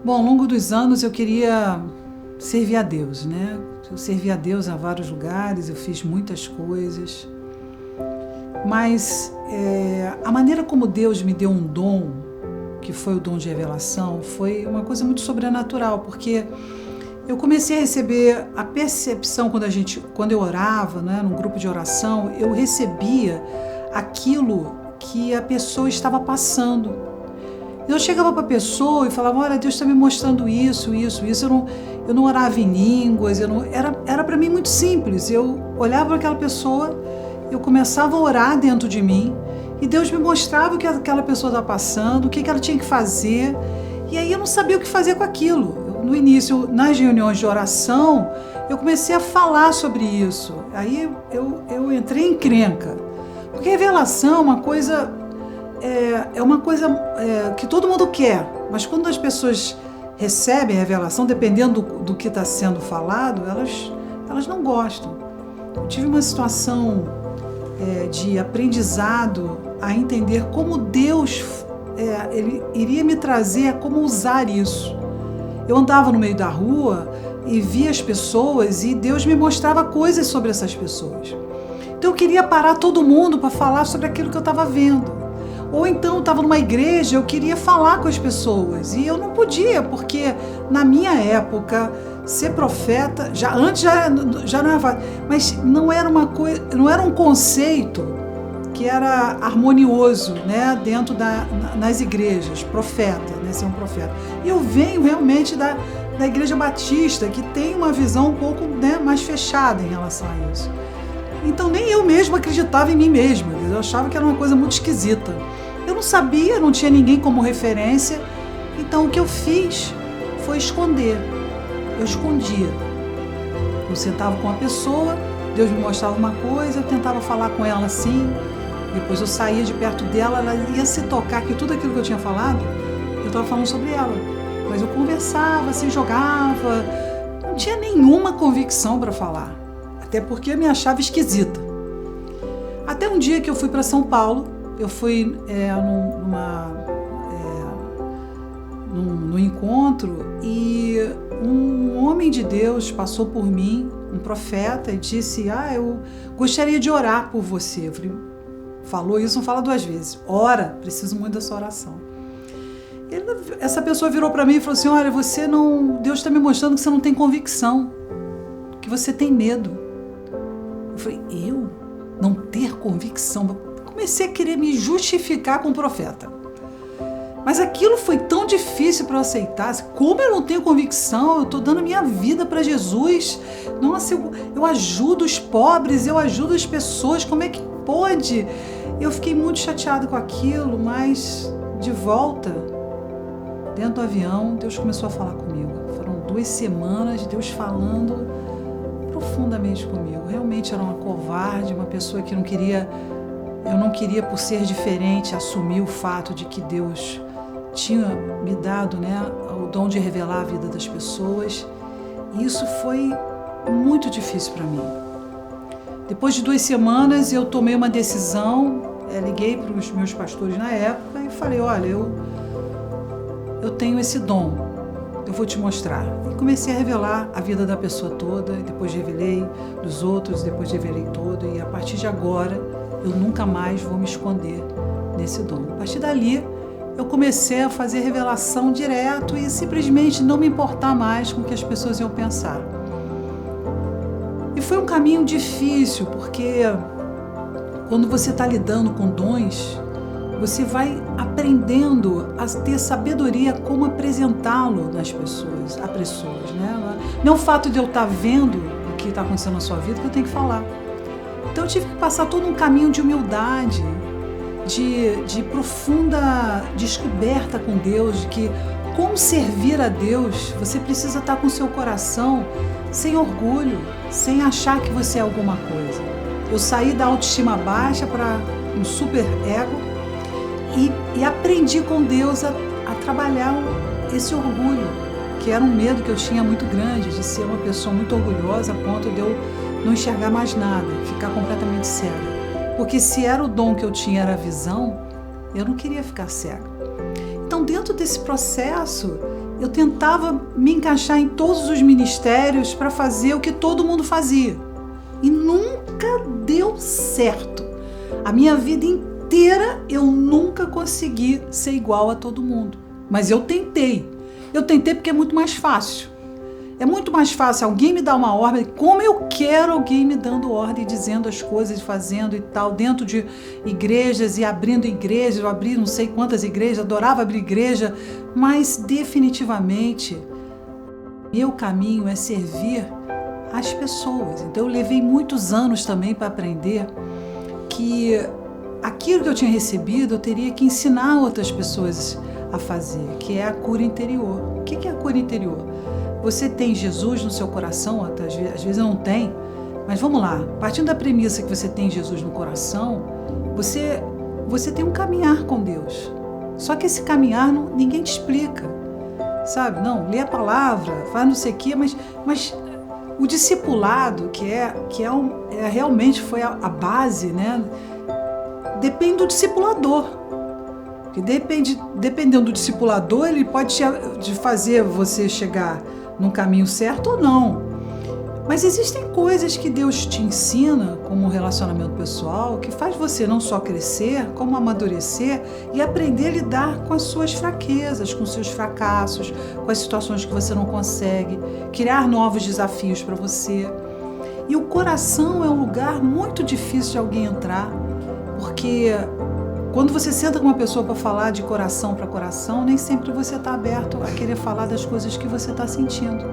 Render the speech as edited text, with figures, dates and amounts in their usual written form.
Bom, ao longo dos anos eu queria servir a Deus, né? Eu servi a Deus a vários lugares, eu fiz muitas coisas, mas a maneira como Deus me deu um dom, que foi o dom de revelação, foi uma coisa muito sobrenatural, porque eu comecei a receber a percepção quando eu orava, né, num grupo de oração, eu recebia aquilo que a pessoa estava passando. Eu chegava para a pessoa e falava, olha, Deus está me mostrando isso. Eu não orava em línguas, era para mim muito simples. Eu olhava para aquela pessoa, eu começava a orar dentro de mim e Deus me mostrava o que aquela pessoa estava passando, o que ela tinha que fazer, e aí eu não sabia o que fazer com aquilo. No início, nas reuniões de oração, eu comecei a falar sobre isso. Aí eu entrei em encrenca, porque revelação é uma coisa que todo mundo quer, mas quando as pessoas recebem a revelação, dependendo do que está sendo falado, elas não gostam. Eu tive uma situação de aprendizado a entender como Deus ele iria me trazer a como usar isso. Eu andava no meio da rua e via as pessoas e Deus me mostrava coisas sobre essas pessoas. Então eu queria parar todo mundo para falar sobre aquilo que eu estava vendo. Ou então eu estava numa igreja, eu queria falar com as pessoas e eu não podia, porque na minha época ser profeta, antes já não era fácil, mas não era não era um conceito que era harmonioso, né, dentro nas igrejas, profeta, né, ser um profeta. E eu venho realmente da Igreja Batista, que tem uma visão um pouco, né, mais fechada em relação a isso. Então nem eu mesma acreditava em mim mesma, eu achava que era uma coisa muito esquisita. Eu não sabia, não tinha ninguém como referência, então o que eu fiz foi esconder. Eu escondia. Eu sentava com a pessoa, Deus me mostrava uma coisa, eu tentava falar com ela assim, depois eu saía de perto dela, ela ia se tocar que tudo aquilo que eu tinha falado, eu estava falando sobre ela. Mas eu conversava, assim, jogava, não tinha nenhuma convicção para falar, até porque eu me achava esquisita. Até um dia que eu fui para São Paulo, eu fui num encontro e um homem de Deus passou por mim, um profeta, e disse, eu gostaria de orar por você. Eu falei, falou isso, não fala duas vezes. Ora, preciso muito da sua oração. Essa pessoa virou para mim e falou assim, olha, Deus está me mostrando que você não tem convicção, que você tem medo. Eu falei, eu não ter convicção? Comecei a querer me justificar com o profeta. Mas aquilo foi tão difícil para eu aceitar. Como eu não tenho convicção? Eu estou dando minha vida para Jesus. Nossa, eu ajudo os pobres, eu ajudo as pessoas. Como é que pode? Eu fiquei muito chateada com aquilo, mas de volta, dentro do avião, Deus começou a falar comigo. Foram 2 semanas de Deus falando profundamente comigo. Realmente era uma covarde, uma pessoa que eu não queria, por ser diferente, assumir o fato de que Deus tinha me dado, né, o dom de revelar a vida das pessoas. E isso foi muito difícil para mim. Depois de 2 semanas, eu tomei uma decisão, liguei para os meus pastores na época e falei, olha, eu tenho esse dom, eu vou te mostrar. E comecei a revelar a vida da pessoa toda, e depois revelei dos outros, depois revelei todo, e a partir de agora, eu nunca mais vou me esconder nesse dom. A partir dali, eu comecei a fazer revelação direto e simplesmente não me importar mais com o que as pessoas iam pensar. E foi um caminho difícil, porque quando você está lidando com dons, você vai aprendendo a ter sabedoria como apresentá-lo nas pessoas, a pessoas, né? Não é o fato de eu estar vendo o que está acontecendo na sua vida que eu tenho que falar. Então eu tive que passar todo um caminho de humildade, de profunda descoberta com Deus, de que como servir a Deus, você precisa estar com o seu coração sem orgulho, sem achar que você é alguma coisa. Eu saí da autoestima baixa para um super ego e aprendi com Deus a trabalhar esse orgulho, que era um medo que eu tinha muito grande, de ser uma pessoa muito orgulhosa a ponto de eu não enxergar mais nada, ficar completamente cega. Porque se era o dom que eu tinha, era a visão, eu não queria ficar cega. Então, dentro desse processo, eu tentava me encaixar em todos os ministérios para fazer o que todo mundo fazia. E nunca deu certo. A minha vida inteira eu nunca consegui ser igual a todo mundo. Mas eu tentei. Eu tentei porque é muito mais fácil. É muito mais fácil alguém me dar uma ordem, como eu quero alguém me dando ordem, dizendo as coisas, fazendo e tal, dentro de igrejas e abrindo igrejas. Eu abri não sei quantas igrejas, adorava abrir igreja, mas definitivamente meu caminho é servir as pessoas. Então eu levei muitos anos também para aprender que aquilo que eu tinha recebido eu teria que ensinar outras pessoas a fazer, que é a cura interior. O que é a cura interior? Você tem Jesus no seu coração, às vezes não tem, mas vamos lá, partindo da premissa que você tem Jesus no coração, você tem um caminhar com Deus. Só que esse caminhar ninguém te explica, sabe? Não, lê a palavra, faz não sei o quê, mas o discipulado, realmente foi a base, né? Depende do discipulador. Porque dependendo do discipulador, ele pode te fazer você chegar num caminho certo ou não. Mas existem coisas que Deus te ensina, como o relacionamento pessoal, que faz você não só crescer, como amadurecer e aprender a lidar com as suas fraquezas, com os seus fracassos, com as situações que você não consegue, criar novos desafios para você. E o coração é um lugar muito difícil de alguém entrar, porque quando você senta com uma pessoa para falar de coração para coração, nem sempre você está aberto a querer falar das coisas que você está sentindo.